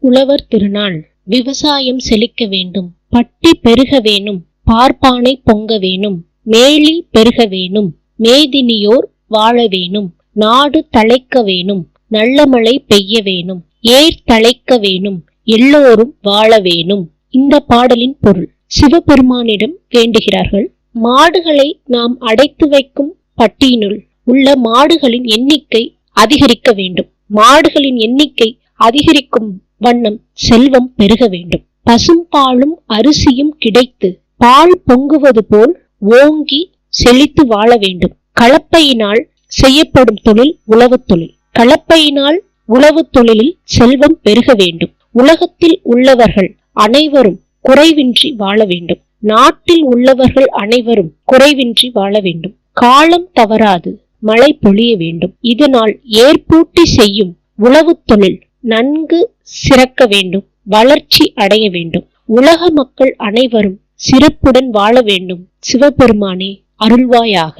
உழவர் திருநாள். விவசாயம் செழிக்க வேண்டும், பட்டி பெருக வேணும், பார்ப்பானை பொங்க வேணும், மேலி பெருக வேணும், மேதினியோர் வாழ வேணும், நாடு தழைக்க வேணும், நல்ல மழை பெய்ய வேணும், ஏர் தழைக்க வேணும், எல்லோரும் வாழ வேணும். இந்த பாடலின் பொருள்: சிவபெருமானிடம் வேண்டுகிறார்கள். மாடுகளை நாம் அடைத்து வைக்கும் பட்டியினுள் உள்ள மாடுகளின் எண்ணிக்கை அதிகரிக்க வேண்டும். மாடுகளின் எண்ணிக்கை அதிகரிக்கும் வண்ணம் செல்வம் பெருக வேண்டும். பசும்பாலும் அரிசியும் கிடைத்து பால் பொங்குவது போல் ஓங்கி செழித்து வாழ வேண்டும். கலப்பையினால் செய்யப்படும் தொழில் உழவு தொழில். கலப்பையினால் உழவு தொழிலில் செல்வம் பெருக வேண்டும். உலகத்தில் உள்ளவர்கள் அனைவரும் குறைவின்றி வாழ வேண்டும். நாட்டில் உள்ளவர்கள் அனைவரும் குறைவின்றி வாழ வேண்டும். காலம் தவறாது மழை பொழிய வேண்டும். இதனால் ஏற்பூட்டி செய்யும் உழவு தொழில் நன்கு சிறக்க வேண்டும், வளர்ச்சி அடைய வேண்டும். உலக மக்கள் அனைவரும் சிறப்புடன் வாழ வேண்டும். சிவபெருமானே அருள்வாயாக.